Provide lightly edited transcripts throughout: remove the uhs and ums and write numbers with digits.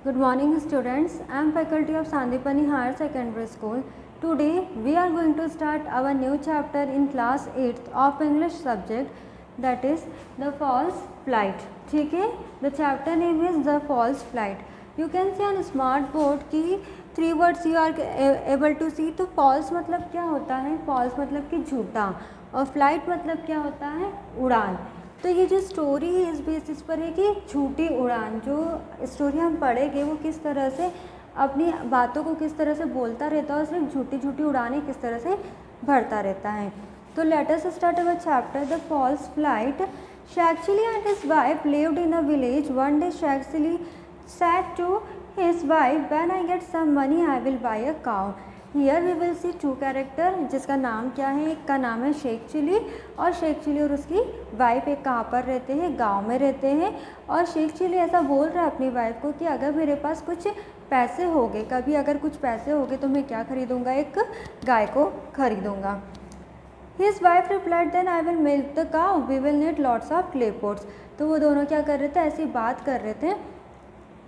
Good morning students. I am faculty of Sandipani Higher Secondary School. Today we are going to start our new chapter in class 8th of English subject, that is the false flight. ठीक है, the chapter name is the false flight. You can see on smart board की 3 words you are able to see. तो false मतलब क्या होता है? false मतलब कि झूठा, और flight मतलब क्या होता है? उड़ान. तो ये जो स्टोरी है इस बेसिस पर है कि झूठी उड़ान, जो स्टोरी हम पढ़ेंगे वो किस तरह से अपनी बातों को किस तरह से बोलता रहता है और सिर्फ झूठी झूठी उड़ानें किस तरह से भरता रहता है. तो let us start our chapter the false flight. Shakespeare and his wife lived in a village. One day Shakespeare said to his wife, "When I get some money, I will buy a cow." Here we will see two character, जिसका नाम क्या है? एक का नाम है Sheikh chilli, और Sheikh chilli और उसकी वाइफ एक कहाँ पर रहते हैं? गांव में रहते हैं. और शेख चिली ऐसा बोल रहा है अपनी वाइफ को कि अगर मेरे पास कुछ पैसे होंगे, कभी अगर कुछ पैसे होंगे तो मैं क्या खरीदूंगा? एक गाय को खरीदूंगा. His wife replied, "Then I will milk the cow. We will need lots of clay pots." तो वो दोनों क्या कर रहे थे? ऐसी बात कर रहे थे.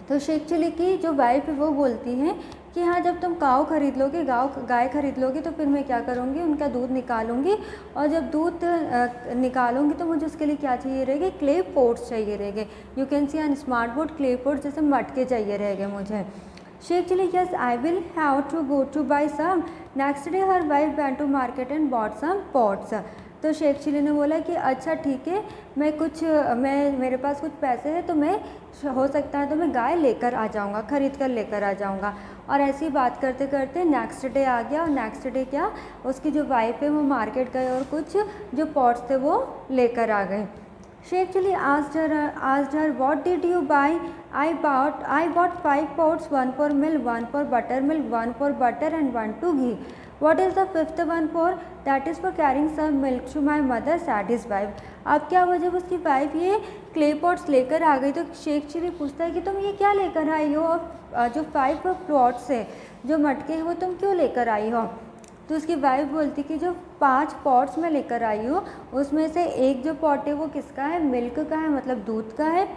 तो शेख चिली की जो वाइफ है वो बोलती हैं कि हाँ, जब तुम काव खरीद लोगे, गाय खरीद लोगे तो फिर मैं क्या करूँगी? उनका दूध निकालूंगी, और जब दूध निकालूंगी तो मुझे उसके लिए क्या चाहिए रहेगी? क्ले पोट्स चाहिए रहेंगे. You can see on smart board clay pots, जैसे मटके चाहिए रहेंगे मुझे. Sheikh Chilli, yes I will have to go to buy some. Next day her wife went to market and bought some pots. तो शेख चिली ने बोला कि अच्छा ठीक है, मैं मेरे पास कुछ पैसे हैं तो मैं हो सकता है तो मैं गाय लेकर आ जाऊँगा, ख़रीद कर लेकर आ जाऊँगा. और ऐसी बात करते करते नेक्स्ट डे आ गया, और नेक्स्ट डे क्या, उसकी जो वाइफ है वो मार्केट गए और कुछ जो पॉट्स थे वो लेकर आ गए. Sheikh Chilli asked her, "What did you buy?" I bought 5 pots, 1 for milk, 1 for buttermilk, 1 for butter and 1 to ghee. What is the 5th one for? That is for carrying some milk to my mother, said his wife. अब क्या हुआ, जब उसकी wife ये clay pots लेकर आ गई तो Sheikh chilli पूछता है कि तुम ये क्या लेकर आई हो, और जो 5 पॉट्स है, जो मटके हैं, वो तुम क्यों लेकर आई हो? तो उसकी वाइफ बोलती कि जो 5 पॉट्स मैं लेकर आई हूँ उसमें से एक जो पॉट है वो किसका है? मिल्क का है, मतलब दूध का है.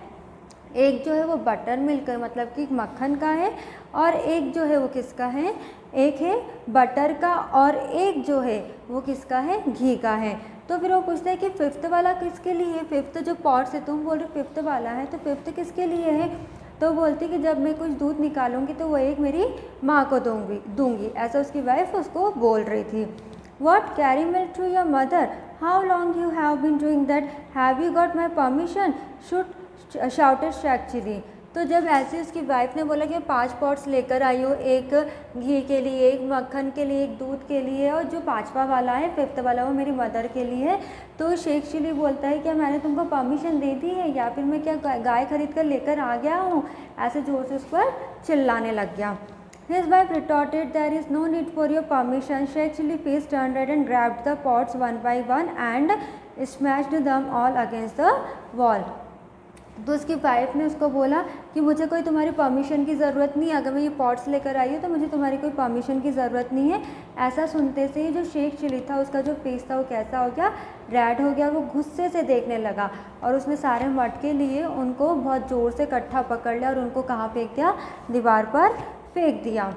एक जो है वो बटर मिल्क है, मतलब कि मक्खन का है. और एक जो है वो किसका है? एक है बटर का, और एक जो है वो किसका है? घी का है. तो फिर वो पूछते हैं कि 5th वाला किसके लिए है? 5th जो पॉट्स है, तुम बोल रहे 5th वाला है, तो 5th किसके लिए है? तो बोलती कि जब मैं कुछ दूध निकालूंगी तो वो एक मेरी माँ को दूंगी. ऐसा उसकी वाइफ उसको बोल रही थी. What, carry milk to your mother? How long you have been doing that? Have you got my permission? Shouted Sheikh Chili. तो जब ऐसे उसकी वाइफ ने बोला कि 5 पॉट्स लेकर आई हो, एक घी के लिए, एक मक्खन के लिए, एक दूध के लिए, और जो 5वां वाला है, 5th वाला, वो मेरी मदर के लिए है. तो शेख चिली बोलता है क्या मैंने तुमको परमिशन दे दी है, या फिर मैं क्या गाय खरीद कर लेकर आ गया हूँ? ऐसे ज़ोर से उस पर चिल्लाने लग गया. His wife retorted, "There is no need for your permission." Sheikh Chili face turned red and grabbed the pots one by one and smashed them all against the wall. तो उसकी वाइफ ने उसको बोला कि मुझे कोई तुम्हारी परमिशन की ज़रूरत नहीं है, अगर मैं ये पॉट्स लेकर आई हूँ तो मुझे तुम्हारी कोई परमिशन की ज़रूरत नहीं है. ऐसा सुनते से ही जो शेख चिली था उसका जो फेस था वो कैसा हो गया? रेड हो गया. वो गुस्से से देखने लगा, और उसने सारे मटके लिए, उनको बहुत ज़ोर से इकट्ठा पकड़ लिया और उनको कहाँ फेंक दिया? दीवार पर फेंक दिया.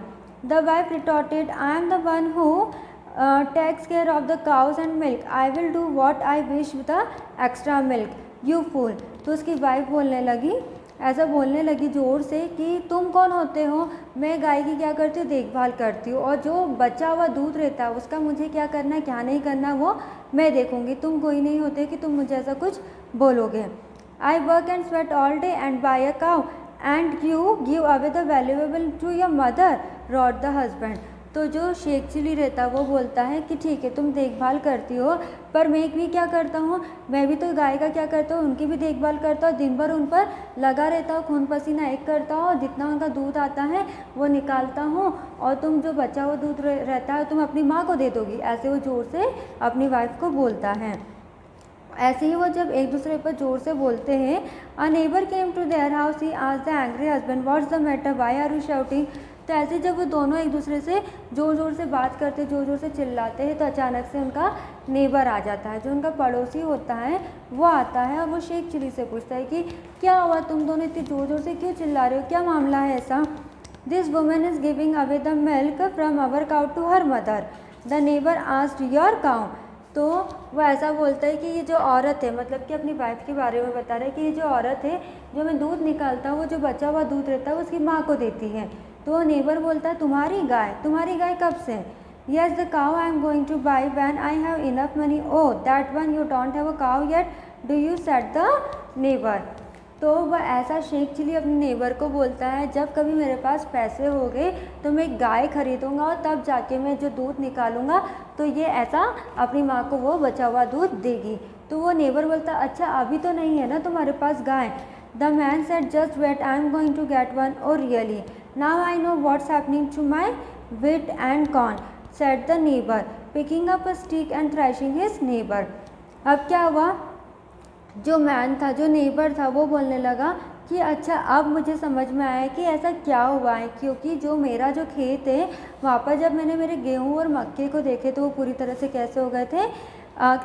The wife retorted, "I am the one who takes care of the cows and milk. I will do what I wish with the extra milk. You fool." तो उसकी वाइफ बोलने लगी, ऐसा बोलने लगी ज़ोर से कि तुम कौन होते हो? मैं गाय की क्या करती हूँ? देखभाल करती हूँ, और जो बचा हुआ दूध रहता है उसका मुझे क्या करना है, क्या नहीं करना, वो मैं देखूँगी. तुम कोई नहीं होते कि तुम मुझे ऐसा कुछ बोलोगे. I work and sweat all day and buy a cow, and you give away the valuable to your mother, roared the husband. तो जो शेख चिली रहता है वो बोलता है कि ठीक है, तुम देखभाल करती हो, पर मैं भी क्या करता हूँ, मैं भी तो गाय का क्या करता हूँ, उनकी भी देखभाल करता हूँ, दिन भर उन पर लगा रहता हूँ, खून पसीना एक करता हूँ, जितना उनका दूध आता है वो निकालता हूँ, और तुम जो बचा हुआ दूध रहता है तुम अपनी माँ को दे दोगी. ऐसे वो ज़ोर से अपनी वाइफ को बोलता है. ऐसे ही वो जब एक दूसरे पर ज़ोर से बोलते हैं, "A neighbor came to their house. He asked the angry husband, 'What's the matter? Why are you shouting?' तो ऐसे जब वो दोनों एक दूसरे से ज़ोर ज़ोर से बात करते, ज़ोर ज़ोर से चिल्लाते हैं, तो अचानक से उनका नेबर आ जाता है, जो उनका पड़ोसी होता है वो आता है और वो शेख चिली से पूछता है कि क्या हुआ, तुम दोनों इतनी ज़ोर ज़ोर से क्यों चिल्ला रहे हो, क्या मामला है ऐसा। This woman is giving away the milk from our cow to her mother, the neighbour asked your cow. तो वो ऐसा बोलता है कि ये जो औरत है, मतलब कि अपनी वाइफ के बारे में बता रहा है कि ये जो औरत है जो मैं दूध निकालता हूँ, वो जो बचा हुआ दूध रहता है वो उसकी माँ को देती है। तो वो नेबर बोलता है तुम्हारी गाय कब से। Yes, the cow I am going to buy when I have enough money. Oh, that one you don't have a cow yet. Do you, said the neighbor. तो वह ऐसा शेख चिली अपने नेबर को बोलता है, जब कभी मेरे पास पैसे हो गए तो मैं एक गाय खरीदूंगा और तब जाके मैं जो दूध निकालूंगा तो ये ऐसा अपनी माँ को वो बचा हुआ दूध देगी। तो वो नेबर बोलता अच्छा अभी तो नहीं है ना तुम्हारे पास गाय। The man said just wait I am going to get one. Oh really, now I know what's happening to my wheat and corn, said the neighbor, picking up a stick and thrashing his neighbor. अब क्या हुआ, जो man था, जो neighbour था, वो बोलने लगा कि अच्छा अब मुझे समझ में आया कि ऐसा क्या हुआ है, क्योंकि जो मेरा जो खेत है वहाँ पर जब मैंने मेरे गेहूँ और मक्के को देखे तो वो पूरी तरह से कैसे हो गए थे,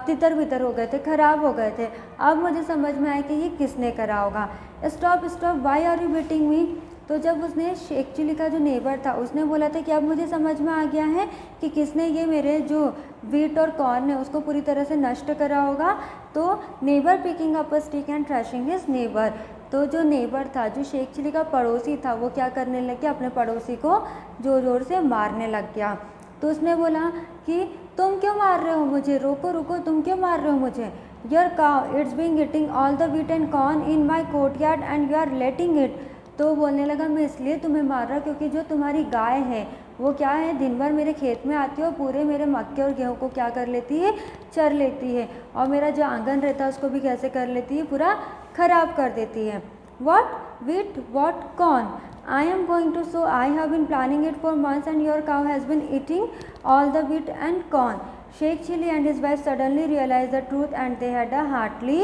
तितर बितर हो गए थे, ख़राब हो गए थे। अब मुझे समझ में आया कि ये किसने करा होगा। Stop stop, why are you beating me. तो जब उसने शेख चिली का जो नेबर था उसने बोला था कि अब मुझे समझ में आ गया है कि किसने ये मेरे जो वीट और कॉर्न है उसको पूरी तरह से नष्ट करा होगा। तो neighbour picking up a stick and thrashing his neighbour, तो जो नेबर था, जो शेख चिली का पड़ोसी था, वो क्या करने लग गया, अपने पड़ोसी को ज़ोर ज़ोर से मारने लग गया। तो उसने बोला कि तुम क्यों मार रहे हो मुझे, रोको रुको, तुम क्यों मार रहे हो मुझे। Your cow it's being eating all the wheat and corn in my courtyard and you are letting it. तो बोलने लगा मैं इसलिए तुम्हें मार रहा क्योंकि जो तुम्हारी गाय है वो क्या है, दिन भर मेरे खेत में आती है और पूरे मेरे मक्के और गेहूँ को क्या कर लेती है, चर लेती है, और मेरा जो आंगन रहता है उसको भी कैसे कर लेती है, पूरा ख़राब कर देती है। What wheat what corn, I am going to sow, I have been planning it for months and your cow has been eating all the wheat and corn. Sheikh Chilli and his wife suddenly realise the truth and they had a heartily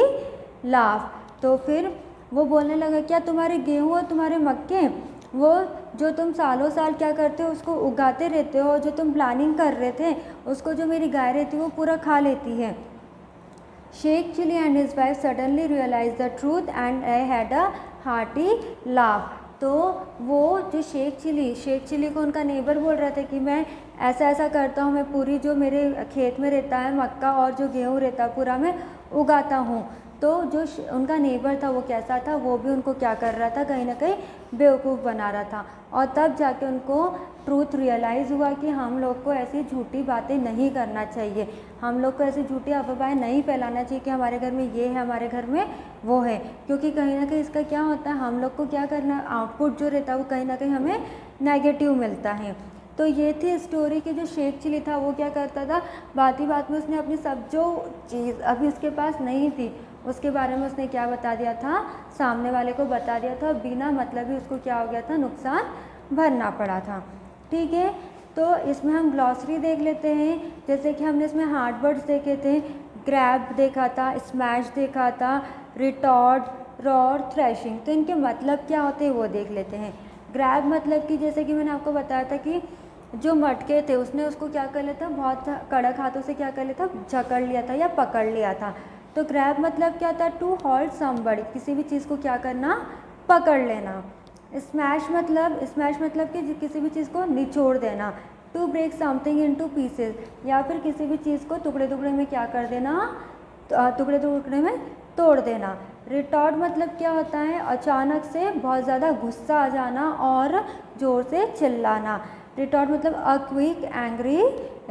laugh. तो फिर वो बोलने लगा क्या तुम्हारे गेहूँ और तुम्हारे मक्के, वो जो तुम सालों साल क्या करते हो उसको उगाते रहते हो, जो तुम प्लानिंग कर रहे थे उसको जो मेरी गाय रहती है वो पूरा खा लेती है। Sheikh Chilli and his wife suddenly realise the truth and I had a hearty laugh. तो वो जो शेख चिली को उनका नेबर बोल रहा था कि मैं ऐसा ऐसा करता हूँ, मैं पूरी जो मेरे खेत में रहता है मक्का और जो गेहूँ रहता है पूरा मैं उगाता हूँ। तो जो उनका नेबर था वो कैसा था, वो भी उनको क्या कर रहा था, कहीं ना कहीं बेवकूफ़ बना रहा था। और तब जाके उनको ट्रूथ रियलाइज़ हुआ कि हम लोग को ऐसी झूठी बातें नहीं करना चाहिए, हम लोग को ऐसी झूठी अफवाहें नहीं फैलाना चाहिए कि हमारे घर में ये है, हमारे घर में वो है, क्योंकि कहीं ना कहीं इसका क्या होता है, हम लोग को क्या करना, आउटपुट जो रहता है वो कहीं ना कहीं हमें नेगेटिव मिलता है। तो ये थी स्टोरी कि जो शेख चिली था वो क्या करता था, बात ही बात में उसने अपनी सब जो चीज़ अभी उसके पास नहीं थी उसके बारे में उसने क्या बता दिया था, सामने वाले को बता दिया था, बिना मतलब ही उसको क्या हो गया था, नुकसान भरना पड़ा था। ठीक है, तो इसमें हम ग्लॉसरी देख लेते हैं। जैसे कि हमने इसमें हार्ड वर्ड्स देखे थे, ग्रैब देखा था, स्मैश देखा था, रिटॉर्ट, रॉर, थ्रैशिंग। तो इनके मतलब क्या होते हैं वो देख लेते हैं। ग्रैब मतलब कि जैसे कि मैंने आपको बताया था कि जो मटके थे उसने उसको क्या कर लिया था, बहुत कड़क हाथों से क्या कर लिया था, जकड़ लिया था या पकड़ लिया था। तो ग्रैब मतलब क्या था, टू होल्ड समबडी, किसी भी चीज़ को क्या करना, पकड़ लेना। स्मैश मतलब कि किसी भी चीज़ को निचोड़ देना। To break something into pieces, या फिर किसी भी चीज़ को टुकड़े टुकड़े में क्या कर देना, टुकड़े टुकड़े में तोड़ देना। रिटॉर्ट मतलब क्या होता है, अचानक से बहुत ज़्यादा गुस्सा आ जाना और ज़ोर से चिल्लाना। रिटॉर्ट मतलब a quick angry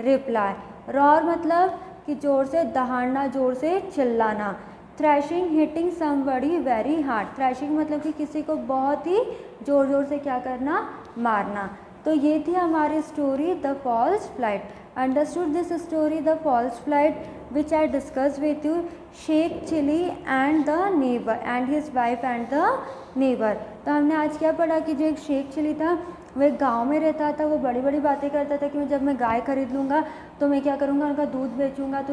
reply. Roar मतलब कि ज़ोर से दहाड़ना, ज़ोर से चिल्लाना। Thrashing hitting somebody very hard, thrashing मतलब कि किसी को बहुत ही ज़ोर ज़ोर से क्या करना, मारना। तो ये थी हमारी story the false flight. Understood this story the false flight which I discussed with you, Sheikh Chili and the neighbor and his wife and the neighbor. तो हमने आज क्या पढ़ा कि जो एक शेख चिली था वो एक गाँव में रहता था, वो बड़ी बड़ी बातें करता था कि जब मैं गाय खरीद लूँगा तो मैं क्या करूँगा, उनका दूध बेचूँगा। तो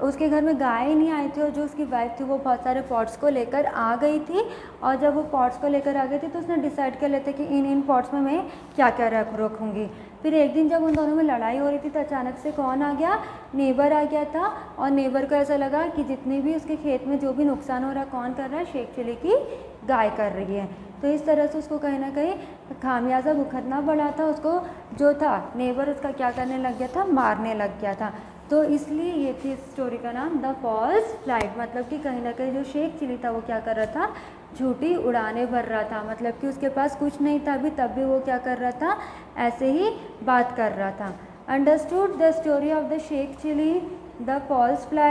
उसके घर में गाय नहीं आई थी और जो उसकी वाइफ थी वो बहुत सारे पॉट्स को लेकर आ गई थी। और जब वो पॉट्स को लेकर आ गई थी तो उसने डिसाइड कर लेते कि इन पॉट्स में मैं क्या क्या रखूँगी। फिर एक दिन जब उन दोनों में लड़ाई हो रही थी तो अचानक से कौन आ गया, नेबर आ गया था। और नेबर को ऐसा लगा कि जितनी भी उसके खेत में जो भी नुकसान हो रहा है कौन कर रहा है, शेख चिली की गाय कर रही है। तो इस तरह से उसको कहीं ना कहीं खामियाजा भुगतना पड़ा था। उसको जो था नेबर उसका क्या करने लग गया था, मारने लग गया था। तो इसलिए ये थी इस स्टोरी का नाम द फॉल्स फ्लाइट। मतलब कि कहीं ना कहीं जो शेख चिली था वो क्या कर रहा था, झूठी उड़ाने भर रहा था। मतलब कि उसके पास कुछ नहीं था अभी, तब भी वो क्या कर रहा था, ऐसे ही बात कर रहा था। Understood the story of the Sheikh Chilli, the false flight.